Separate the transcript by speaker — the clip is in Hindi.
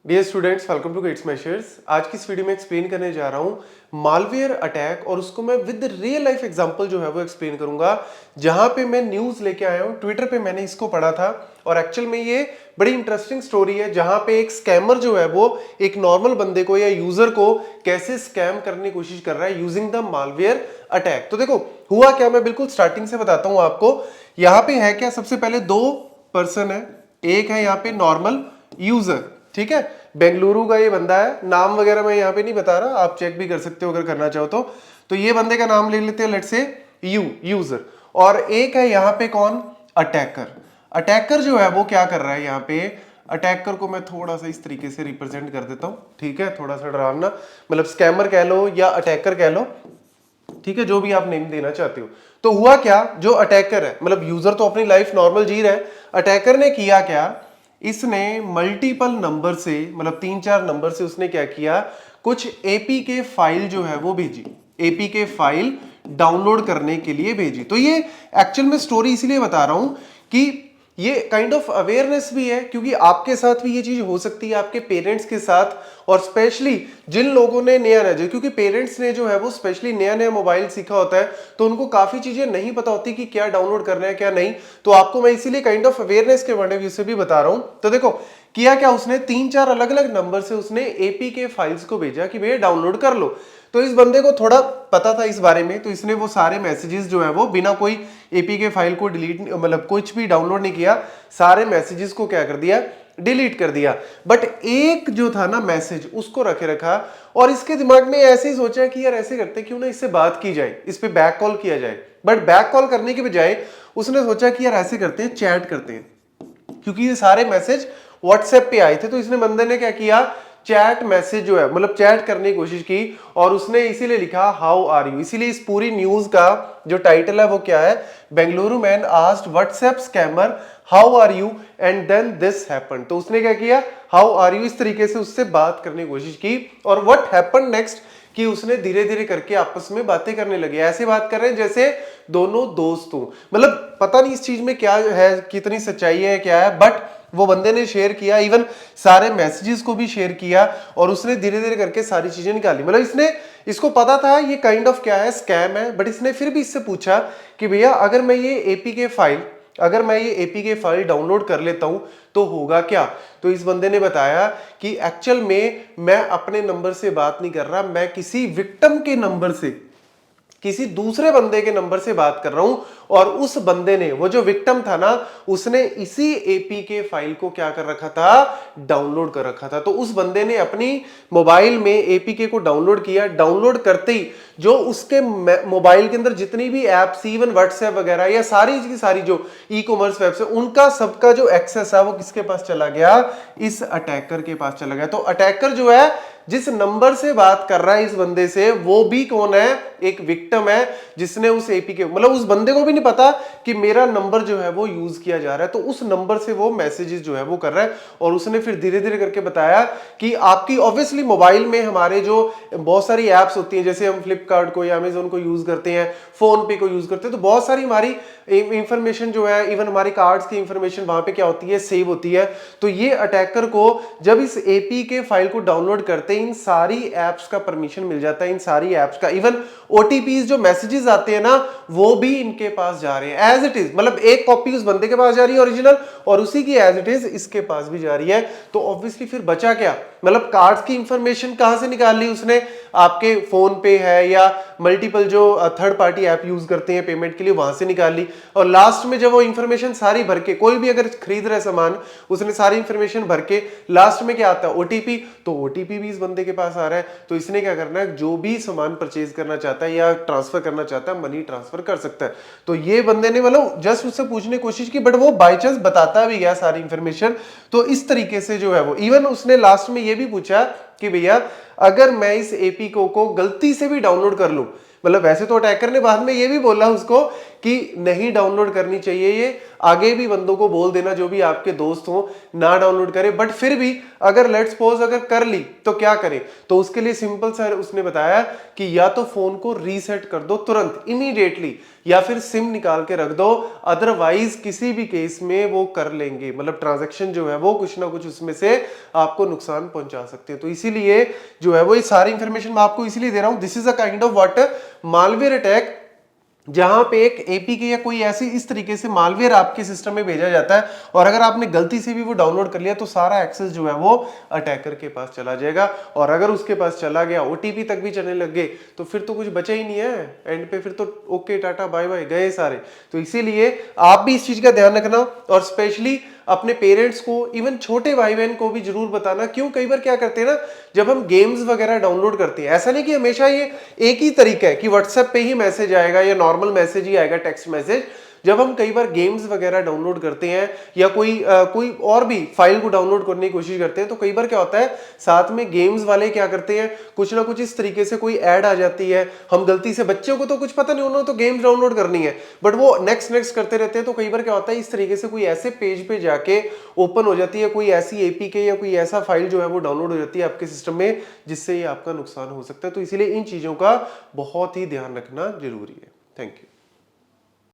Speaker 1: Dear students, welcome to Gate Smashers. आज की इस वीडियो में एक्सप्लेन करने जा रहा हूं मालवेयर अटैक और उसको मैं विद रियल लाइफ एग्जांपल जो है वो एक्सप्लेन करूंगा। जहां पे मैं न्यूज़ लेके आया हूं, ट्विटर पे मैंने इसको पढ़ा था और एक्चुअल में ये बड़ी इंटरेस्टिंग स्टोरी है। जहां पे एक स्कैमर जो है वो एक नॉर्मल बंदे को या यूजर को कैसे स्कैम करने की कोशिश कर रहा है यूजिंग द मालवेयर अटैक। तो देखो हुआ क्या, मैं बिल्कुल स्टार्टिंग से बताता हूं आपको। यहाँ पे है क्या, सबसे पहले दो पर्सन है। एक है यहाँ पे नॉर्मल यूजर, ठीक है, बेंगलुरु का ये बंदा है। नाम वगैरह मैं यहाँ पे नहीं बता रहा, आप चेक भी कर सकते हो अगर करना चाहो तो ये बंदे का नाम ले लेते हैं, लेट्स से यूजर। और एक है यहाँ पे कौन, अटैकर। अटैकर जो है वो क्या कर रहा है यहाँ पे, अटैकर को मैं थोड़ा सा इस तरीके से रिप्रेजेंट कर देता हूँ, ठीक है, थोड़ा सा डरावना, मतलब स्कैमर कह लो या अटैकर कह लो, ठीक है, जो भी आप नेम देना चाहते हो। तो हुआ क्या, जो अटैकर है, मतलब यूजर तो अपनी लाइफ नॉर्मल जी रहा है, अटैकर ने किया क्या, इसने मल्टीपल नंबर से, मतलब 3-4 नंबर से उसने क्या किया, कुछ एपीके फाइल जो है वो भेजी, एपीके फाइल डाउनलोड करने के लिए भेजी। तो ये एक्चुअल में स्टोरी इसलिए बता रहा हूं कि ये काइंड ऑफ अवेयरनेस भी है, क्योंकि आपके साथ भी ये चीज हो सकती है, आपके पेरेंट्स के साथ, और स्पेशली जिन लोगों ने नया नया, क्योंकि पेरेंट्स ने जो है वो स्पेशली नया नया मोबाइल सीखा होता है, तो उनको काफी चीजें नहीं पता होती कि क्या डाउनलोड करना है क्या नहीं। तो आपको मैं इसीलिए काइंड ऑफ अवेयरनेस के पॉइंट ऑफ व्यू से भी बता रहा हूं। तो देखो किया क्या, उसने 3-4 अलग अलग नंबर से उसने एपीके फाइल्स को भेजा कि भैया डाउनलोड कर लो। तो इस बंदे को थोड़ा पता था इस बारे में, तो इसने वो सारे मैसेजेस जो है वो बिना कोई एपीके फाइल को डिलीट, मतलब कुछ भी डाउनलोड नहीं किया, सारे मैसेजेस को क्या कर दिया, डिलीट कर दिया। बट एक जो था ना मैसेज, उसको रखे रखा, और इसके दिमाग में ऐसे ही सोचा कि यार ऐसे करते क्यों ना इससे बात की जाए, इस पे बैक कॉल किया जाए। बट बैक कॉल करने के बजाय उसने सोचा कि यार ऐसे करते हैं, चैट करते हैं, क्योंकि ये सारे मैसेज व्हाट्सएप पे आए थे। तो इसने बंदे ने क्या किया, चैट मैसेज जो है, मतलब चैट करने की कोशिश की, और उसने इसीलिए लिखा हाउ आर यू। इसीलिए इस पूरी न्यूज का जो टाइटल है वो क्या है, Bengaluru man asked WhatsApp scammer how are you and then this happened. तो उसने क्या किया, हाउ आर यू, इस तरीके से उससे बात करने की कोशिश की, और व्हाट हैपेंड नेक्स्ट, कि उसने धीरे धीरे करके आपस में बातें करने लगे। ऐसे बात कर रहे हैं जैसे दोनों दोस्त हो, मतलब पता नहीं इस चीज में क्या है, कितनी सच्चाई है क्या है, बट वो बंदे ने शेयर किया, इवन सारे मैसेजेस को भी शेयर किया, और उसने धीरे धीरे करके सारी चीजें निकाली। मतलब इसने, इसको पता था ये काइंड ऑफ क्या है, स्कैम है, बट इसने फिर भी इससे पूछा कि भैया अगर मैं ये एपीके फाइल डाउनलोड कर लेता हूं तो होगा क्या। तो इस बंदे ने बताया कि एक्चुअल में मैं अपने नंबर से बात नहीं कर रहा, मैं किसी विक्टिम के नंबर से, किसी दूसरे बंदे के नंबर से बात कर रहा हूं, और उस बंदे ने, वो जो विक्टिम था ना, उसने इसी एपीके फाइल को क्या कर रखा था, डाउनलोड कर रखा था। तो उस बंदे ने अपनी मोबाइल में एपीके को डाउनलोड किया। डाउनलोड करते ही जो उसके मोबाइल के अंदर जितनी भी एप्स, इवन व्हाट्सएप वगैरह या सारी की सारी जो ई कॉमर्स वेब से, उनका सबका जो एक्सेस है वो किसके पास चला गया, इस अटैकर के पास चला गया। तो अटैकर जो है जिस नंबर से बात कर रहा है इस बंदे से, वो भी कौन है, एक विक्टिम है, जिसने उस एपीके, मतलब उस बंदे को भी नहीं पता कि मेरा नंबर जो है वो यूज किया जा रहा है, तो उस नंबर से वो मैसेजेस जो है वो कर रहा है। और उसने फिर धीरे धीरे करके बताया कि आपकी ऑब्वियसली मोबाइल में हमारे जो बहुत सारी एप्स होती हैं, जैसे हम फ्लिपकार्ट को या अमेजोन को यूज करते हैं, फोन पे को यूज करते हैं, तो बहुत सारी हमारी इंफॉर्मेशन जो है, इवन हमारे कार्ड्स की इंफॉर्मेशन वहां पे क्या होती है, सेव होती है। तो ये अटैकर को जब इस एपीके फाइल को डाउनलोड करते इन सारी एप्स का परमिशन मिल जाता है, इन सारी एप्स का, इवन ओटीपीज जो मैसेजेस आते हैं ना, वो भी इनके पास जा रहे हैं एज इट इज, मतलब एक कॉपी उस बंदे के पास जा रही है ओरिजिनल, और उसी की एज इट इज इसके पास भी जा रही है। तो ऑब्वियसली फिर बचा क्या, मतलब कार्ड्स की इंफॉर्मेशन कहां से निकाल ली उसने, आपके फोन पे है या मल्टीपल जो थर्ड पार्टी ऐप यूज करते हैं पेमेंट के लिए, वहां से निकाल ली। और लास्ट में जब वो इंफॉर्मेशन सारी भर के, कोई भी अगर खरीद रहा है सामान, उसने सारी इंफॉर्मेशन भर के लास्ट में क्या आता है, ओटीपी, तो ओटीपी भी इस बंदे के पास आ रहा है। तो इसने क्या करना है, जो भी सामान परचेज करना चाहता है या ट्रांसफर करना चाहता है, मनी ट्रांसफर कर सकता है। तो ये बंदे ने मतलब जस्ट उससे पूछने की कोशिश की, बट वो बाय चांस बताता भी गया सारी इंफॉर्मेशन। तो इस तरीके से जो है वो, इवन उसने लास्ट में ये भी पूछा कि भैया अगर मैं इस एपीके को गलती से भी डाउनलोड कर लूं, मतलब वैसे तो अटैकर ने बाद में ये भी बोला उसको कि नहीं डाउनलोड करनी चाहिए, ये आगे भी बंदों को बोल देना जो भी आपके दोस्त हो ना डाउनलोड करें। बट फिर भी अगर लेट्स सपोज अगर कर ली तो क्या करें, तो उसके लिए सिंपल सा उसने बताया कि या तो फोन को रीसेट कर दो तुरंत इमीडिएटली, या फिर सिम निकाल के रख दो, अदरवाइज किसी भी केस में वो कर लेंगे, मतलब ट्रांजैक्शन जो है वो कुछ ना कुछ उसमें से आपको नुकसान पहुंचा सकते हैं। तो इसीलिए जो है वो ये सारी इंफॉर्मेशन मैं आपको इसीलिए दे रहा हूं, this is a kind of what malware attack, जहां पे एक एपीके या कोई ऐसी इस तरीके से मालवेयर आपके सिस्टम में भेजा जाता है, और अगर आपने गलती से भी वो डाउनलोड कर लिया तो सारा एक्सेस जो है वो अटैकर के पास चला जाएगा, और अगर उसके पास चला गया, ओटीपी तक भी चलने लग गए, तो फिर तो कुछ बचा ही नहीं है एंड पे, फिर तो ओके टाटा बाय बाय गए सारे। तो इसीलिए आप भी इस चीज का ध्यान रखना, और स्पेशली अपने पेरेंट्स को, इवन छोटे भाई बहन को भी जरूर बताना। क्यों, कई बार क्या करते हैं ना, जब हम गेम्स वगैरह डाउनलोड करते हैं, ऐसा नहीं कि हमेशा ये एक ही तरीका है कि व्हाट्सएप पे ही मैसेज आएगा या नॉर्मल मैसेज ही आएगा, टेक्स्ट मैसेज। जब हम कई बार गेम्स वगैरह डाउनलोड करते हैं या कोई और भी फाइल को डाउनलोड करने की कोशिश करते हैं, तो कई बार क्या होता है, साथ में गेम्स वाले क्या करते हैं, कुछ ना कुछ इस तरीके से कोई ऐड आ जाती है, हम गलती से, बच्चों को तो कुछ पता नहीं, उन्होंने तो गेम्स डाउनलोड करनी है, बट वो नेक्स्ट नेक्स्ट करते रहते हैं। तो कई बार क्या होता है, इस तरीके से कोई ऐसे पेज पे जाके ओपन हो जाती है कोई ऐसी एपीके या कोई ऐसा फाइल जो है वो डाउनलोड हो जाती है आपके सिस्टम में, जिससे ये आपका नुकसान हो सकता है। तो इसीलिए इन चीजों का बहुत ही ध्यान रखना जरूरी है। Thank you.